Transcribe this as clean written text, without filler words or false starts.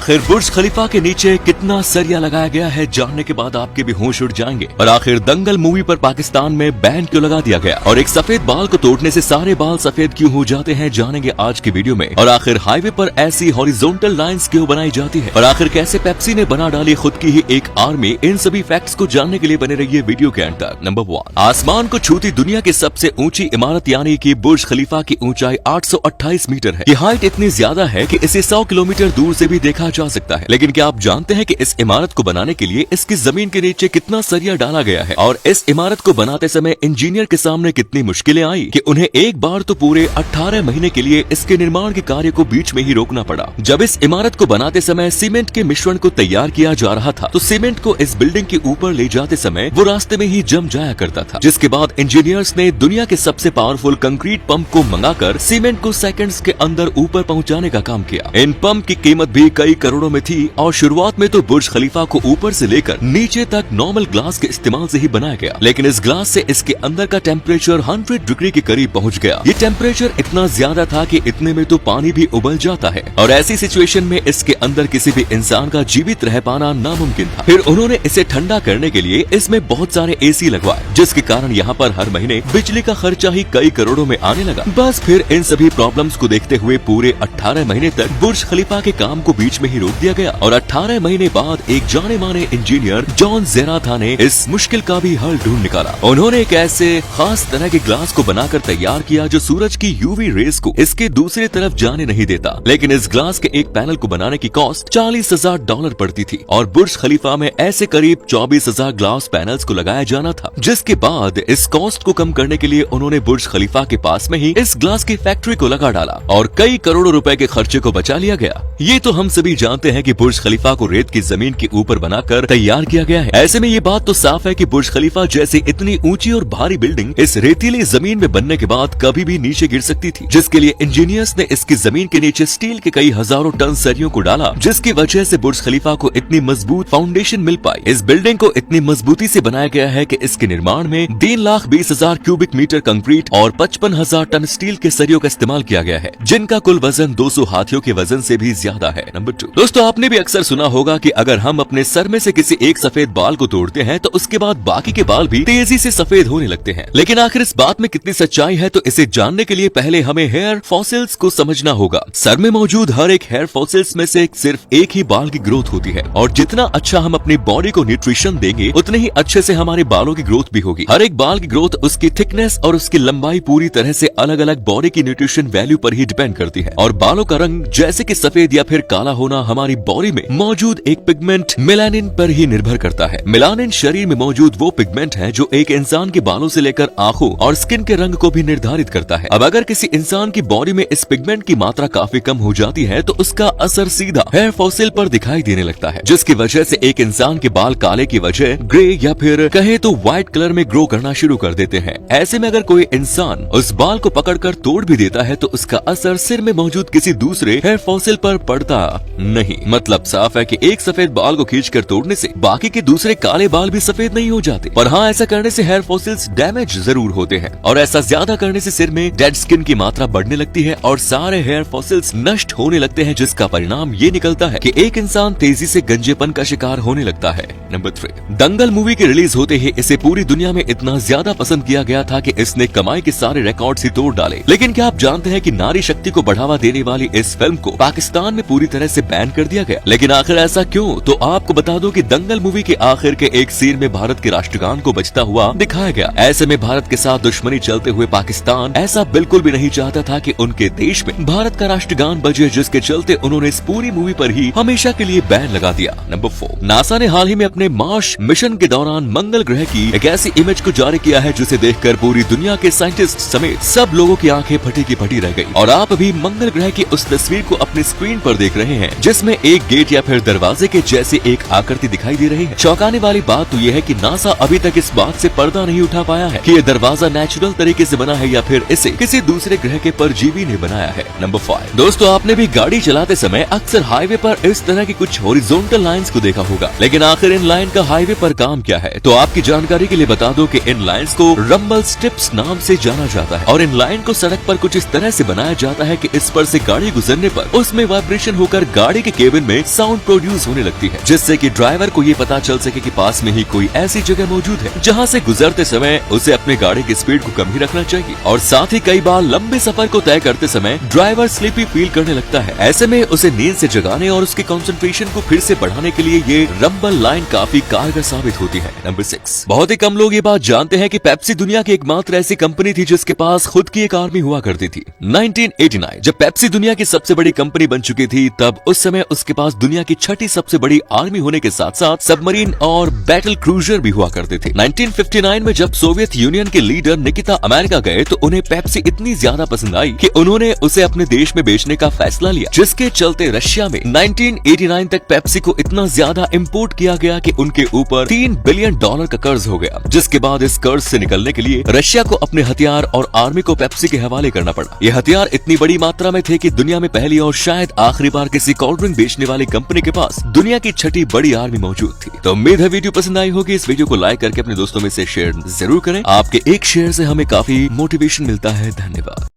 आखिर बुर्ज खलीफा के नीचे कितना सरिया लगाया गया है, जानने के बाद आपके भी होश उड़ जाएंगे। और आखिर दंगल मूवी पर पाकिस्तान में बैन क्यों लगा दिया गया, और एक सफेद बाल को तोड़ने से सारे बाल सफेद क्यों हो जाते हैं, जानेंगे आज की वीडियो में। और आखिर हाईवे पर ऐसी हॉरिजॉन्टल लाइंस क्यों बनाई जाती है, और आखिर कैसे पेप्सी ने बना डाली खुद की ही एक आर्मी। इन सभी फैक्ट्स को जानने के लिए बने रहिए वीडियो के अंत तक। नंबर 1, आसमान को छूती दुनिया की सबसे ऊंची इमारत यानी कि बुर्ज खलीफा की ऊंचाई 828 मीटर है। ये हाइट इतनी ज्यादा है कि इसे 100 किलोमीटर दूर से भी देखा जा सकता है। लेकिन क्या आप जानते हैं कि इस इमारत को बनाने के लिए इसकी जमीन के नीचे कितना सरिया डाला गया है, और इस इमारत को बनाते समय इंजीनियर के सामने कितनी मुश्किलें आई कि उन्हें एक बार तो पूरे 18 महीने के लिए इसके निर्माण के कार्य को बीच में ही रोकना पड़ा। जब इस इमारत को बनाते समय सीमेंट के मिश्रण को तैयार किया जा रहा था, तो सीमेंट को इस बिल्डिंग के ऊपर ले जाते समय वो रास्ते में ही जम जाया करता था, जिसके बाद इंजीनियर्स ने दुनिया के सबसे पावरफुल कंक्रीट पंप को मंगाकर सीमेंट को सेकंड्स के अंदर ऊपर पहुंचाने का काम किया। इन पंप की कीमत भी कई करोड़ों में थी, और शुरुआत में तो बुर्ज खलीफा को ऊपर से लेकर नीचे तक नॉर्मल ग्लास के इस्तेमाल से ही बनाया गया। लेकिन इस ग्लास से इसके अंदर का टेम्परेचर 100 डिग्री के करीब पहुंच गया। ये टेम्परेचर इतना ज्यादा था कि इतने में तो पानी भी उबल जाता है, और ऐसी सिचुएशन में इसके अंदर किसी भी इंसान का जीवित रह पाना नामुमकिन था। फिर उन्होंने इसे ठंडा करने के लिए इसमें बहुत सारे एसी लगवाए, जिसके कारण यहाँ पर हर महीने बिजली का खर्चा ही कई करोड़ों में आने लगा। बस फिर इन सभी प्रॉब्लम्स को देखते हुए पूरे 18 महीने तक बुर्ज खलीफा के काम को बीच में ही रोक दिया गया, और 18 महीने बाद एक जाने माने इंजीनियर जॉन जेराथा ने इस मुश्किल का भी हल ढूंढ निकाला। उन्होंने एक ऐसे खास तरह के ग्लास को बनाकर तैयार किया जो सूरज की यूवी रेस को इसके दूसरी तरफ जाने नहीं देता। लेकिन इस ग्लास के एक पैनल को बनाने की कॉस्ट $40,000 पड़ती थी, और बुर्ज खलीफा में ऐसे करीब 24,000 ग्लास पैनल्स को लगाया जाना था। जिसके बाद इस कॉस्ट को कम करने के लिए उन्होंने बुर्ज खलीफा के पास में ही इस ग्लास की फैक्ट्री को लगा डाला, और कई करोड़ों रुपए के खर्चे को बचा लिया गया। ये तो हम सभी जानते हैं कि बुर्ज खलीफा को रेत की जमीन के ऊपर बनाकर तैयार किया गया है। ऐसे में ये बात तो साफ है कि बुर्ज खलीफा जैसी इतनी ऊंची और भारी बिल्डिंग इस रेतीली जमीन में बनने के बाद कभी भी नीचे गिर सकती थी, जिसके लिए इंजीनियर्स ने इसकी जमीन के नीचे स्टील के कई हजारों टन सरियों को डाला, जिसकी वजह से बुर्ज खलीफा को इतनी मजबूत फाउंडेशन मिल पाई। इस बिल्डिंग को इतनी मजबूती से बनाया गया है कि इसके निर्माण में 3,20,000 क्यूबिक मीटर कंक्रीट और 55,000 टन स्टील के सरियों का इस्तेमाल किया गया है, जिनका कुल वजन 200 हाथियों के वजन से भी ज्यादा है। नंबर 2, दोस्तों आपने भी अक्सर सुना होगा कि अगर हम अपने सर में से किसी एक सफेद बाल को तोड़ते हैं तो उसके बाद बाकी के बाल भी तेजी से सफेद होने लगते हैं। लेकिन आखिर इस बात में कितनी सच्चाई है, तो इसे जानने के लिए पहले हमें हेयर फॉसिल्स को समझना होगा। सर में मौजूद हर एक हेयर फॉसिल्स में से सिर्फ एक ही बाल की ग्रोथ होती है, और जितना अच्छा हम अपनी बॉडी को न्यूट्रिशन देंगे उतने ही अच्छे से हमारे बालों की ग्रोथ भी होगी। हर एक बाल की ग्रोथ, उसकी थिकनेस और उसकी लंबाई पूरी तरह से अलग अलग बॉडी की न्यूट्रिशन वैल्यू पर ही डिपेंड करती है। और बालों का रंग जैसे कि सफेद या फिर काला होना हमारी बॉडी में मौजूद एक पिगमेंट मेलानिन पर ही निर्भर करता है। मेलानिन शरीर में मौजूद वो पिगमेंट है जो एक इंसान के बालों से लेकर आंखों और स्किन के रंग को भी निर्धारित करता है। अब अगर किसी इंसान की बॉडी में इस पिगमेंट की मात्रा काफी कम हो जाती है तो उसका असर सीधा हेयर फॉसिल पर दिखाई देने लगता है, जिसकी वजह से एक इंसान के बाल काले की वजह ग्रे या फिर कहे तो व्हाइट कलर में ग्रो करना शुरू कर देते हैं। ऐसे में अगर कोई इंसान उस बाल को पकड़कर तोड़ भी देता है तो उसका असर सिर में मौजूद किसी दूसरे हेयर फॉसिल पर पड़ता नहीं। मतलब साफ है कि एक सफेद बाल को खींचकर तोड़ने से बाकी के दूसरे काले बाल भी सफेद नहीं हो जाते, पर हाँ ऐसा करने से हेयर फॉसिल्स डैमेज जरूर होते हैं, और ऐसा ज्यादा करने से सिर में डेड स्किन की मात्रा बढ़ने लगती है और सारे हेयर फॉसिल्स नष्ट होने लगते हैं, जिसका परिणाम ये निकलता है कि एक इंसान तेजी से गंजेपन का शिकार होने लगता है। नंबर 3, दंगल मूवी के रिलीज होते ही इसे पूरी दुनिया में इतना ज्यादा पसंद किया गया था कि इसने कमाई के सारे रिकॉर्ड्स ही तोड़ डाले। लेकिन क्या आप जानते हैं कि नारी शक्ति को बढ़ावा देने वाली इस फिल्म को पाकिस्तान में पूरी तरह से बैन कर दिया गया। लेकिन आखिर ऐसा क्यों? तो आपको बता दो कि दंगल मूवी के आखिर के एक सीन में भारत के राष्ट्रगान को बजता हुआ दिखाया गया। ऐसे में भारत के साथ दुश्मनी चलते हुए पाकिस्तान ऐसा बिल्कुल भी नहीं चाहता था कि उनके देश में भारत का राष्ट्रगान बजे, जिसके चलते उन्होंने इस पूरी मूवी पर ही हमेशा के लिए बैन लगा दिया। नंबर 4, नासा ने हाल ही में अपने मार्स मिशन के दौरान मंगल ग्रह की एक ऐसी इमेज को जारी किया है जिसे देखकर पूरी दुनिया के साइंटिस्ट समेत सब लोगों की आंखें फटी की फटी रह गई। और आप अभी मंगल ग्रह की उस तस्वीर को अपनी स्क्रीन पर देख रहे हैं, जिसमें एक गेट या फिर दरवाजे के जैसे एक आकृति दिखाई दे रही है। चौंकाने वाली बात तो यह है कि नासा अभी तक इस बात से पर्दा नहीं उठा पाया है कि यह दरवाजा नेचुरल तरीके से बना है या फिर इसे किसी दूसरे ग्रह के परजीवी ने बनाया है। नंबर 5, दोस्तों आपने भी गाड़ी चलाते समय अक्सर हाईवे पर इस तरह की कुछ हॉरिजॉन्टल लाइंस को देखा होगा। लेकिन आखिर इन लाइन का हाईवे पर काम क्या है? तो आपकी जानकारी के लिए बता दो कि इन लाइंस को रंबल स्ट्रिप्स नाम से जाना जाता है, और इन लाइन को सड़क पर कुछ इस तरह से बनाया जाता है कि इस पर से गाड़ी गुजरने पर उसमें वाइब्रेशन होकर गाड़ी गाड़ी के केबिन में साउंड प्रोड्यूस होने लगती है, जिससे कि ड्राइवर को ये पता चल सके कि पास में ही कोई ऐसी जगह मौजूद है जहां से गुजरते समय उसे अपने गाड़ी की स्पीड को कम ही रखना चाहिए। और साथ ही कई बार लंबे सफर को तय करते समय ड्राइवर स्लीपी फील करने लगता है। ऐसे में उसे नींद से जगाने और उसकी कंसंट्रेशन को फिर से बढ़ाने के लिए ये रंबल लाइन काफी कारगर साबित होती है। नंबर 6, बहुत ही कम लोग ये बात जानते हैं कि पेप्सी दुनिया की एकमात्र ऐसी कंपनी थी जिसके पास खुद की एक आर्मी हुआ करती थी। 1989 जब पेप्सी दुनिया की सबसे बड़ी कंपनी बन चुकी थी, तब उस समय उसके पास दुनिया की छठी सबसे बड़ी आर्मी होने के साथ साथ सबमरीन और बैटल क्रूजर भी हुआ करते थे। 1959 में जब सोवियत यूनियन के लीडर निकिता अमेरिका गए तो उन्हें पेप्सी इतनी ज्यादा पसंद आई कि उन्होंने उसे अपने देश में बेचने का फैसला लिया, जिसके चलते रशिया में 1989 तक पेप्सी को इतना ज्यादा इंपोर्ट किया गया कि उनके ऊपर $3 बिलियन का कर्ज हो गया। जिसके बाद इस कर्ज से निकलने के लिए रशिया को अपने हथियार और आर्मी को पेप्सी के हवाले करना पड़ा। ये हथियार इतनी बड़ी मात्रा में थे कि दुनिया में पहली और शायद आखिरी बार किसी कोल्ड ड्रिंक बेचने वाली कंपनी के पास दुनिया की छठी बड़ी आर्मी मौजूद थी। तो उम्मीद है वीडियो पसंद आई होगी। इस वीडियो को लाइक करके अपने दोस्तों में से शेयर जरूर करें। आपके एक शेयर से हमें काफी मोटिवेशन मिलता है। धन्यवाद।